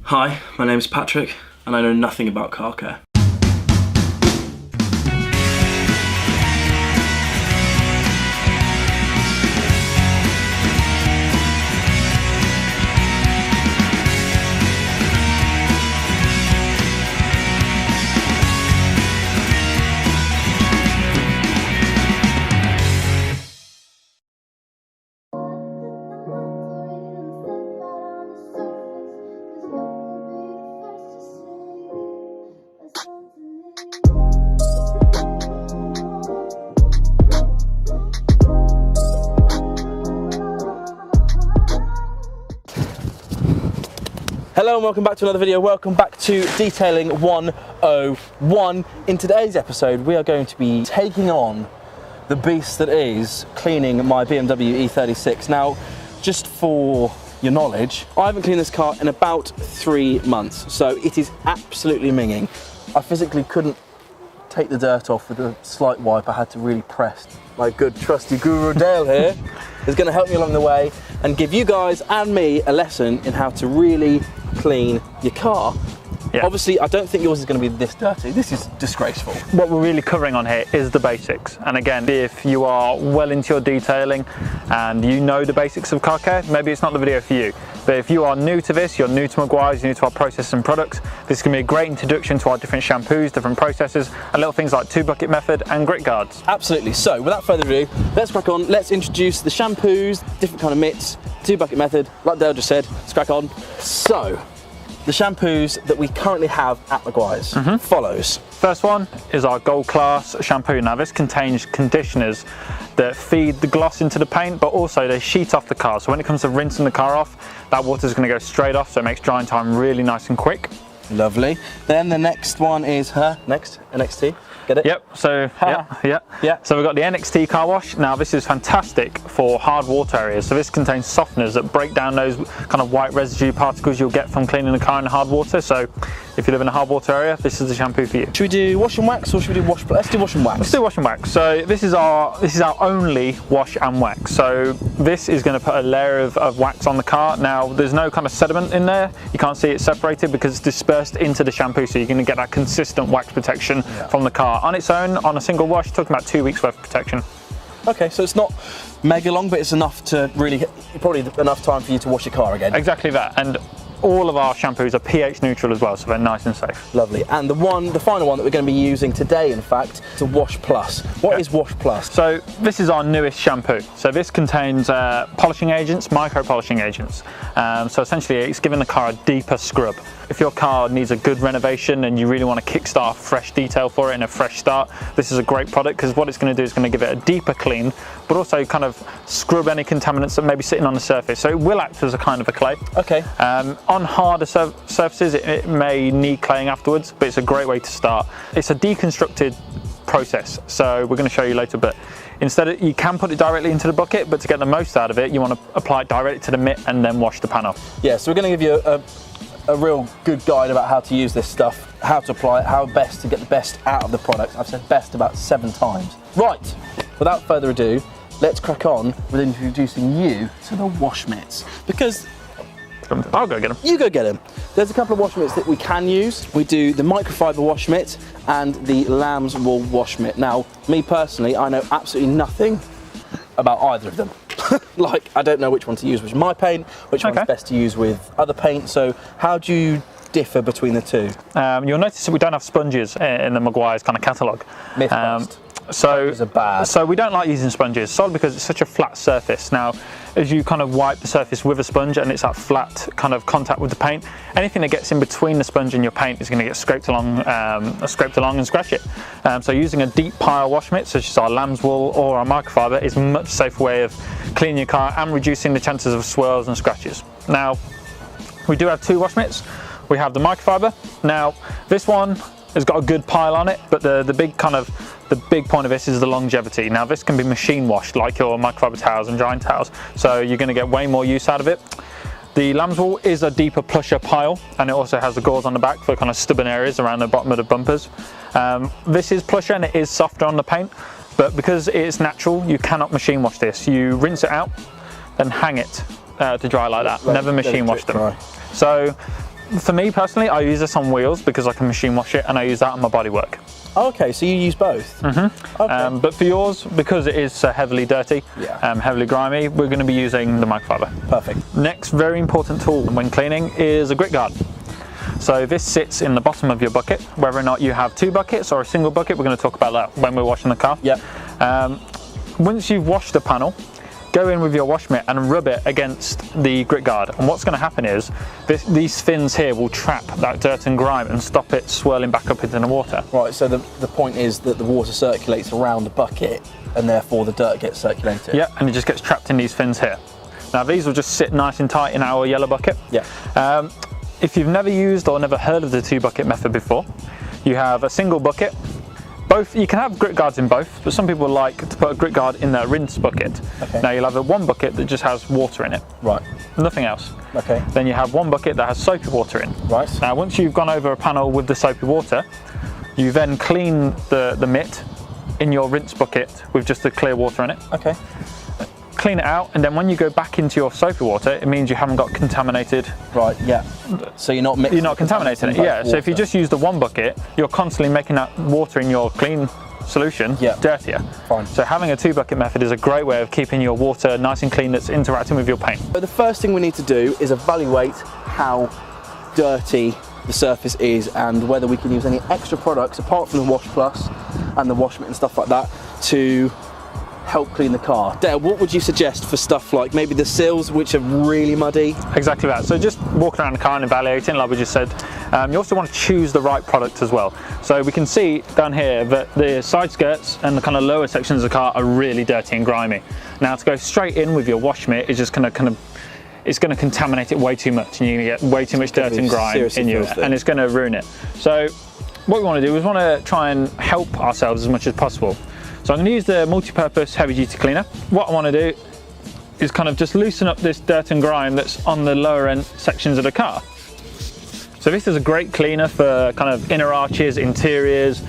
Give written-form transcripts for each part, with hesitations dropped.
Hi, my name is Patrick and I know nothing about car care. Hello and welcome back to another video. Welcome back to Detailing 101. In today's episode, we are going to be taking on the beast that is cleaning my BMW E36. Now, just for your knowledge, I haven't cleaned this car in about 3 months, so it is absolutely minging. I physically couldn't take the dirt off with a slight wipe. I had to really press. My good trusty guru Dale here is going to help me along the way and give you guys and me a lesson in how to really clean your car. Yeah. Obviously, I don't think yours is going to be this dirty. This is disgraceful. What we're really covering on here is the basics. And again, if you are well into your detailing and you know the basics of car care, maybe it's not the video for you. But if you are new to this, you're new to Meguiar's, you're new to our process and products, this can be a great introduction to our different shampoos, different processes, and little things like 2-bucket method and grit guards. Absolutely. So without further ado, let's crack on. Let's introduce the shampoos, different kind of mitts, 2-bucket method, like Dale just said. Let's crack on. So, the shampoos that we currently have at Meguiar's follows. First one is our gold class shampoo. Now this contains conditioners that feed the gloss into the paint, but also they sheet off the car. So when it comes to rinsing the car off, that water is going to go straight off, so it makes drying time really nice and quick. Lovely. Then the next one is NXT. Get it? Yep. So yeah. So we've got the NXT car wash. Now this is fantastic for hard water areas. So this contains softeners that break down those kind of white residue particles you'll get from cleaning the car in hard water. So if you live in a hard water area, this is the shampoo for you. Should we do wash and wax or should we do wash? Let's do wash and wax. Let's do wash and wax. So this is our only wash and wax. So this is going to put a layer of wax on the car. Now there's no kind of sediment in there. You can't see it separated because it's dispersed into the shampoo. So you're going to get that consistent wax protection from the car. On its own, on a single wash, talking about 2 weeks worth of protection. Okay, so it's not mega long, but it's enough to really, probably enough time for you to wash your car again. Exactly that. And all of our shampoos are pH neutral as well, so they're nice and safe. Lovely. And the final one that we're going to be using today, in fact, is a Wash Plus. What is Wash Plus? So this is our newest shampoo. So this contains polishing agents, micro polishing agents. So essentially it's giving the car a deeper scrub. If your car needs a good renovation and you really want to kickstart a fresh detail for it and a fresh start, this is a great product because what it's going to do is going to give it a deeper clean, but also kind of scrub any contaminants that may be sitting on the surface. So it will act as a kind of a clay. Okay. On harder surfaces, it may need claying afterwards, but it's a great way to start. It's a deconstructed process, so we're going to show you later, but instead you can put it directly into the bucket, but to get the most out of it, you want to apply it directly to the mitt and then wash the pan off. Yeah, so we're going to give you a real good guide about how to use this stuff, how to apply it, how best to get the best out of the product. I've said best about 7 times. Right, without further ado, let's crack on with introducing you to the wash mitts. Because I'll go get them. You go get them. There's a couple of wash mitts that we can use. We do the microfiber wash mitt and the lamb's wool wash mitt. Now, me personally, I know absolutely nothing about either of them. Like, I don't know which one to use with my paint, which one's best to use with other paint. So how do you differ between the two? You'll notice that we don't have sponges in the Meguiar's kind of catalogue. Myth bust. So we don't like using sponges, solely because it's such a flat surface. Now, as you kind of wipe the surface with a sponge and it's that flat kind of contact with the paint, anything that gets in between the sponge and your paint is going to get scraped along and scratch it. So using a deep pile wash mitt, such as our lamb's wool or our microfiber, is a much safer way of cleaning your car and reducing the chances of swirls and scratches. Now, we do have 2 wash mitts. We have the microfiber. Now, this one has got a good pile on it, but the big point of this is the longevity. Now this can be machine washed like your microfiber towels and drying towels, so you're going to get way more use out of it. The lamb's wool is a deeper plusher pile, and it also has the gauze on the back for kind of stubborn areas around the bottom of the bumpers. This is plusher and it is softer on the paint, but because it's natural, you cannot machine wash this. You rinse it out, then hang it to dry like that. Never machine wash them. So For me personally, I use this on wheels because I can machine wash it, and I use that on my bodywork. Oh, okay, so you use both? Mm-hmm. Okay. But for yours, because it is so heavily dirty, heavily grimy, we're going to be using the microfiber. Perfect. Next very important tool when cleaning is a grit guard. So this sits in the bottom of your bucket. Whether or not you have 2 buckets or a single bucket, we're going to talk about that when we're washing the car. Yeah. Once you've washed the panel, go in with your wash mitt and rub it against the grit guard. And what's going to happen is these fins here will trap that dirt and grime and stop it swirling back up into the water. Right, so the point is that the water circulates around the bucket and therefore the dirt gets circulated. Yeah, and it just gets trapped in these fins here. Now these will just sit nice and tight in our yellow bucket. Yeah. If you've never used or never heard of the 2 bucket method before, you have a single bucket. Both, you can have grit guards in both, but some people like to put a grit guard in their rinse bucket. Okay. Now you'll have one bucket that just has water in it. Right. Nothing else. Okay. Then you have one bucket that has soapy water in. Right. Now once you've gone over a panel with the soapy water, you then clean the mitt in your rinse bucket with just the clear water in it. Okay. Clean it out, and then when you go back into your soapy water, it means you haven't got contaminated. Right, yeah. So you're not mixing. You're not contaminating it, yeah. So if you just use the one bucket, you're constantly making that water in your clean solution dirtier. Fine. So having a 2 bucket method is a great way of keeping your water nice and clean that's interacting with your paint. So the first thing we need to do is evaluate how dirty the surface is and whether we can use any extra products apart from the Wash Plus and the wash mitt and stuff like that to help clean the car. Dale, what would you suggest for stuff like maybe the sills which are really muddy? Exactly that. So just walking around the car and evaluating, like we just said. You also want to choose the right product as well. So we can see down here that the side skirts and the kind of lower sections of the car are really dirty and grimy. Now to go straight in with your wash mitt is just going to it's going to contaminate it way too much, and you're going to get way too much dirt and grime in you, and it's going to ruin it. So what we want to do is want to try and help ourselves as much as possible. So I'm going to use the multi-purpose heavy duty cleaner. What I want to do is kind of just loosen up this dirt and grime that's on the lower end sections of the car. So this is a great cleaner for kind of inner arches, interiors,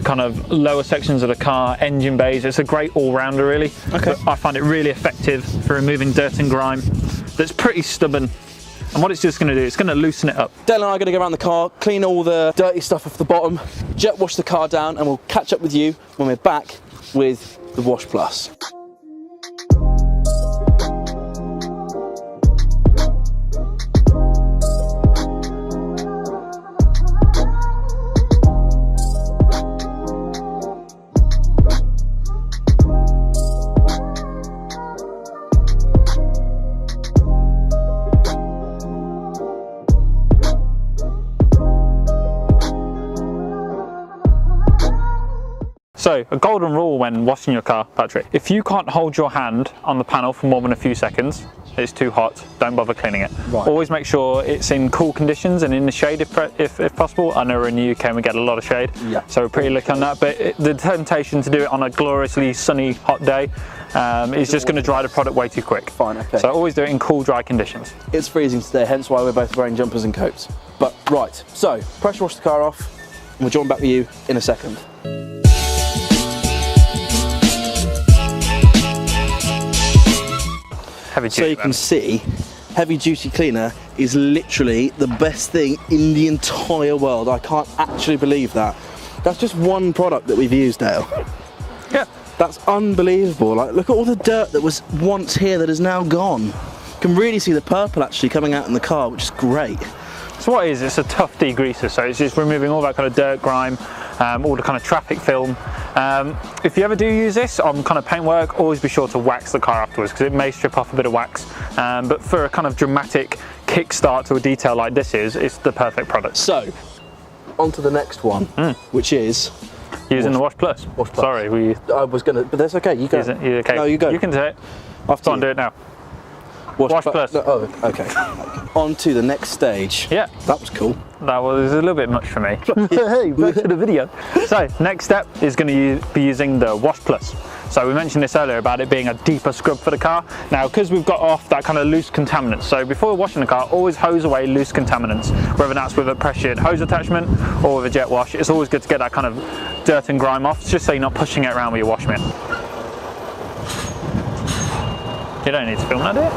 kind of lower sections of the car, engine bays. It's a great all-rounder really. Okay. I find it really effective for removing dirt and grime that's pretty stubborn. And what it's just going to do, it's going to loosen it up. Dale and I are going to go around the car, clean all the dirty stuff off the bottom, jet wash the car down, and we'll catch up with you when we're back with the Wash Plus. So, a golden rule when washing your car, Patrick. If you can't hold your hand on the panel for more than a few seconds, it's too hot, don't bother cleaning it. Right. Always make sure it's in cool conditions and in the shade if possible. I know we're in the UK and we get a lot of shade, so we're pretty lucky on that. But the temptation to do it on a gloriously sunny, hot day is just going to dry the product way too quick. Fine, okay. So always do it in cool, dry conditions. It's freezing today, hence why we're both wearing jumpers and coats. But right, so pressure wash the car off, and we'll join back with you in a second. So you can see, heavy duty cleaner is literally the best thing in the entire world. I can't actually believe that. That's just one product that we've used, Dale. Yeah. That's unbelievable. Like, look at all the dirt that was once here that is now gone. You can really see the purple actually coming out in the car, which is great. So what it is, it's a tough degreaser, so it's just removing all that kind of dirt, grime, all the kind of traffic film. If you ever do use this on kind of paintwork, always be sure to wax the car afterwards because it may strip off a bit of wax. But for a kind of dramatic kickstart to a detail like this it's the perfect product. So, on to the next one, which is... Using the Wash Plus. Wash Plus. Sorry, I was going to, but that's okay, you go. You okay? No, you go. You can do it. Go on, do it now. Wash Plus. No, oh, okay. On to the next stage. Yeah. That was cool. That was a little bit much for me. Hey, back to the video. So, next step is going to be using the Wash Plus. So we mentioned this earlier about it being a deeper scrub for the car. Now, because we've got off that kind of loose contaminants, so before washing the car, always hose away loose contaminants, whether that's with a pressured hose attachment or with a jet wash. It's always good to get that kind of dirt and grime off, just so you're not pushing it around with your wash mitt. You don't need to film that, do you?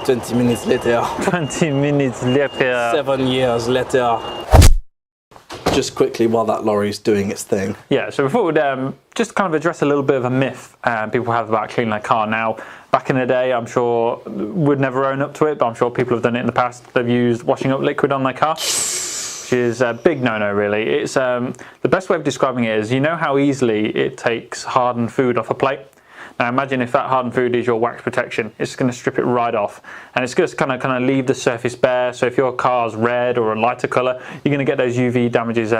20 minutes later. 20 minutes later. 7 years later. Just quickly while that lorry's doing its thing. Yeah, so we thought we'd just kind of address a little bit of a myth people have about cleaning their car. Now, back in the day, I'm sure we'd never own up to it, but I'm sure people have done it in the past. They've used washing up liquid on their car, which is a big no-no, really. It's the best way of describing it is, you know how easily it takes hardened food off a plate? Now imagine if that hardened food is your wax protection, it's just going to strip it right off, and it's just kind of leave the surface bare. So if your car's red or a lighter colour, you're going to get those UV damages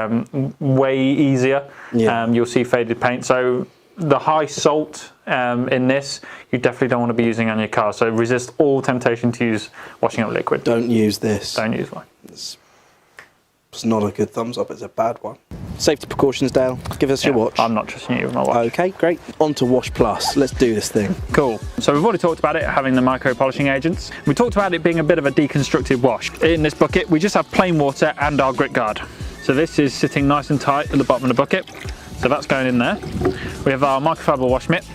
way easier. Yeah. You'll see faded paint. So the high salt in this, you definitely don't want to be using on your car. So resist all temptation to use washing up liquid. Don't use this. Don't use one. It's not a good thumbs up, it's a bad one. Safety precautions, Dale. Give us your watch. I'm not trusting you with my watch. Okay, great. On to Wash Plus. Let's do this thing. Cool. So we've already talked about it having the micro polishing agents. We talked about it being a bit of a deconstructed wash. In this bucket, we just have plain water and our grit guard. So this is sitting nice and tight at the bottom of the bucket. So that's going in there. We have our microfiber wash mitt.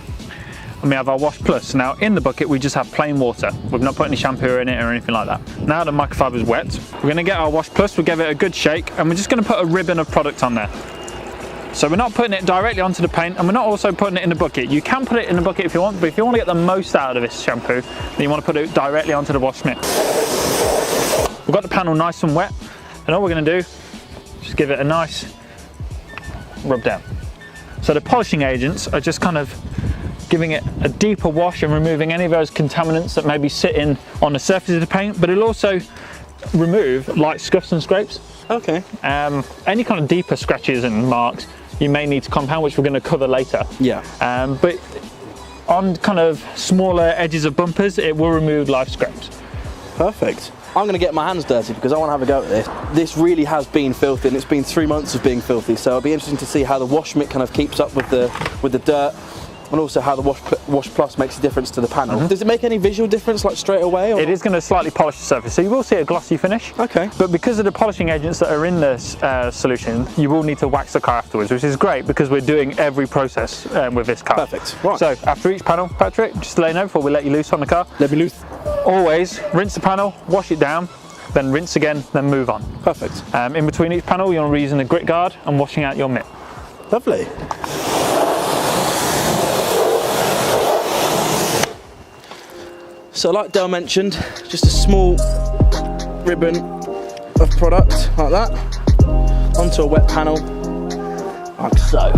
And we have our Wash Plus. Now in the bucket we just have plain water. We've not put any shampoo in it or anything like that. Now the microfiber is wet, we're going to get our Wash Plus, we'll give it a good shake, and we're just going to put a ribbon of product on there. So we're not putting it directly onto the paint, and we're not also putting it in the bucket. You can put it in the bucket if you want, but if you want to get the most out of this shampoo, then you want to put it directly onto the wash mitt. We've got the panel nice and wet, and all we're going to do, just give it a nice rub down. So the polishing agents are just kind of giving it a deeper wash and removing any of those contaminants that may be sitting on the surface of the paint, but it'll also remove light scuffs and scrapes. Okay. Any kind of deeper scratches and marks you may need to compound, which we're going to cover later. Yeah. But on kind of smaller edges of bumpers, it will remove live scrapes. Perfect. I'm going to get my hands dirty because I want to have a go at this. This really has been filthy, and it's been 3 months of being filthy, so it'll be interesting to see how the wash mitt kind of keeps up with the dirt, and also how the Wash Plus makes a difference to the panel. Does it make any visual difference, like straight away? Or? It is going to slightly polish the surface, so you will see a glossy finish. Okay. But because of the polishing agents that are in this solution, you will need to wax the car afterwards, which is great because we're doing every process with this car. Perfect. Right. So after each panel, Patrick, just to let you know before we let you loose on the car. Let me loose. Always rinse the panel, wash it down, then rinse again, then move on. Perfect. In between each panel, you're using the grit guard and washing out your mitt. Lovely. So like Dale mentioned, just a small ribbon of product like that onto a wet panel, like so.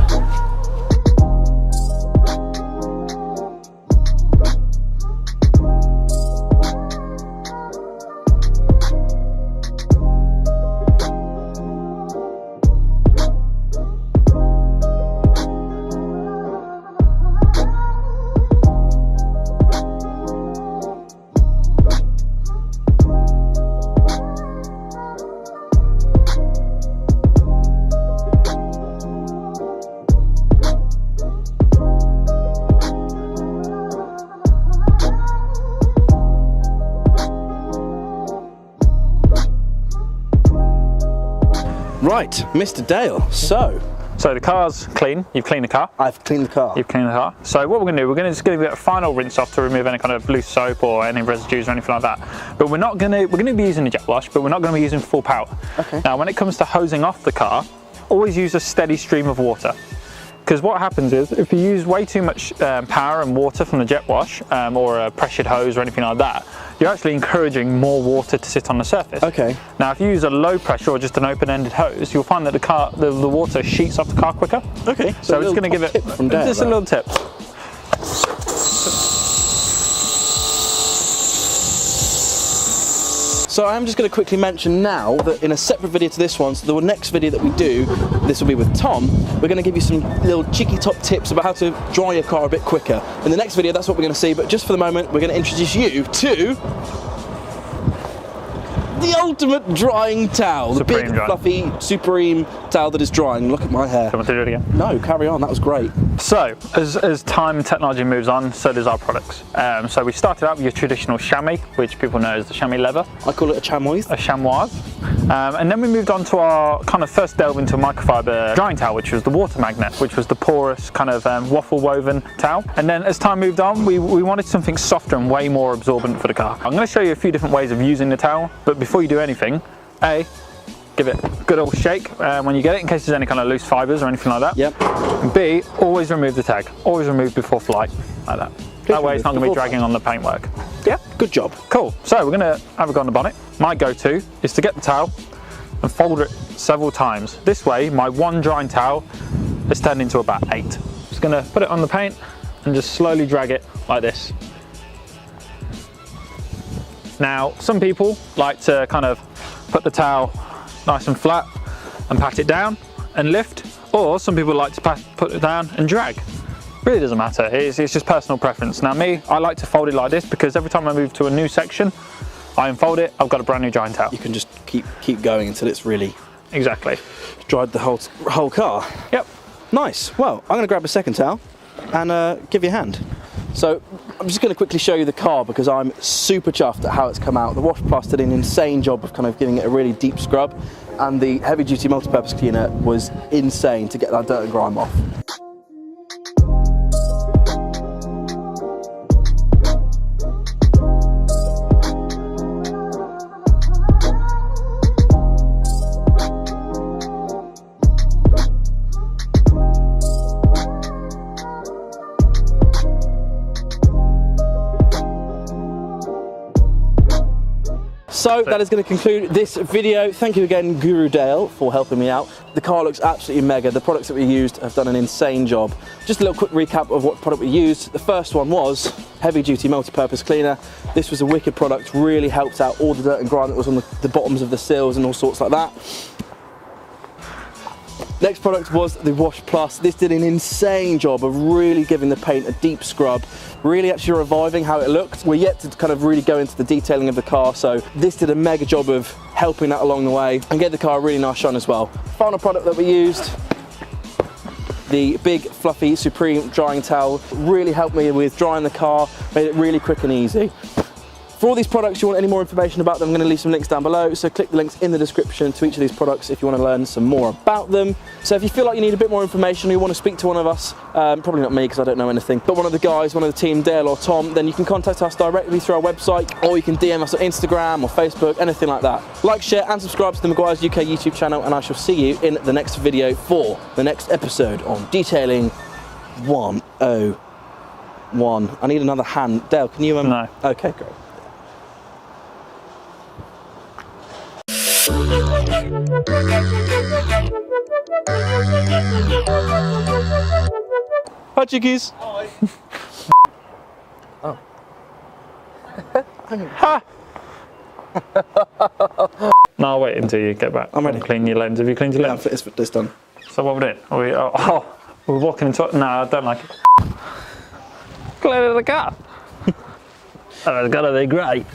Right, Mr. Dale, so the car's clean, you've cleaned the car. I've cleaned the car. You've cleaned the car. So what we're going to do, we're going to just give it a final rinse off to remove any kind of loose soap or any residues or anything like that. But we're going to be using the jet wash, but we're not going to be using full power. Okay. Now when it comes to hosing off the car, always use a steady stream of water. Because what happens is, if you use way too much power and water from the jet wash or a pressured hose or anything like that, you're actually encouraging more water to sit on the surface. Okay. Now if you use a low pressure or just an open-ended hose, you'll find that the water sheets off the car quicker. Okay. So I'm just going to give it just a little tip. So I'm just going to quickly mention now that in a separate video to this one, so the next video that we do, this will be with Tom, we're going to give you some little cheeky top tips about how to dry your car a bit quicker. In the next video, that's what we're going to see, but just for the moment, we're going to introduce you to the ultimate drying towel. The big, fluffy, Supreme towel that is drying. Look at my hair. Do you want to do it again? No, carry on, that was great. So, as time and technology moves on, so does our products. So we started out with your traditional chamois, which people know as the chamois leather. I call it a chamois. A chamois. And then we moved on to our kind of first delve into microfiber drying towel, which was the water magnet, which was the porous kind of waffle woven towel. And then as time moved on, we wanted something softer and way more absorbent for the car. I'm going to show you a few different ways of using the towel, but before you do anything, A, give it a good old shake when you get it, in case there's any kind of loose fibres or anything like that. Yep. And B, always remove the tag. Always remove before flight, like that. That way it's not going to be dragging on the paintwork. Yeah, good job. Cool. So we're going to have a go on the bonnet. My go-to is to get the towel and fold it several times. This way, my one drying towel has turned into about 8. Just going to put it on the paint and just slowly drag it like this. Now, some people like to kind of put the towel nice and flat and pat it down and lift, or some people like to put it down and drag. Really doesn't matter, it's just personal preference. Now me, I like to fold it like this because every time I move to a new section, I unfold it, I've got a brand new drying towel. You can just keep going until it's really Exactly. dried the whole car. Yep. Nice. Well, I'm going to grab a second towel and give you a hand. So I'm just going to quickly show you the car because I'm super chuffed at how it's come out. The Wash Plus did an insane job of kind of giving it a really deep scrub, and the heavy duty multi-purpose cleaner was insane to get that dirt and grime off. So that is going to conclude this video. Thank you again, Guru Dale, for helping me out. The car looks absolutely mega. The products that we used have done an insane job. Just a little quick recap of what product we used. The first one was heavy duty multi-purpose cleaner. This was a wicked product, really helped out all the dirt and grime that was on the bottoms of the sills and all sorts like that. Next product was the Wash Plus. This did an insane job of really giving the paint a deep scrub, really actually reviving how it looked. We're yet to kind of really go into the detailing of the car, so this did a mega job of helping that along the way and gave the car a really nice shine as well. Final product that we used, the big fluffy Supreme drying towel, really helped me with drying the car, made it really quick and easy. For all these products, you want any more information about them, I'm going to leave some links down below, so click the links in the description to each of these products if you want to learn some more about them. So if you feel like you need a bit more information or you want to speak to one of us, probably not me because I don't know anything, but one of the guys, one of the team, Dale or Tom, then you can contact us directly through our website, or you can DM us on Instagram or Facebook, anything like that. Like, share and subscribe to the Meguiar's UK YouTube channel, and I shall see you in the next video for the next episode on detailing 101. I need another hand. Dale, can you... No. Okay, great. Hi, chickies. Hi. Oh. Ha! No, I'll wait until you get back. I'm ready. Clean your lens. Have you cleaned your lens? Yeah, it's done. So what we're doing? We're walking into it. No, I don't like it. Clear the car. Oh, it's gotta be great.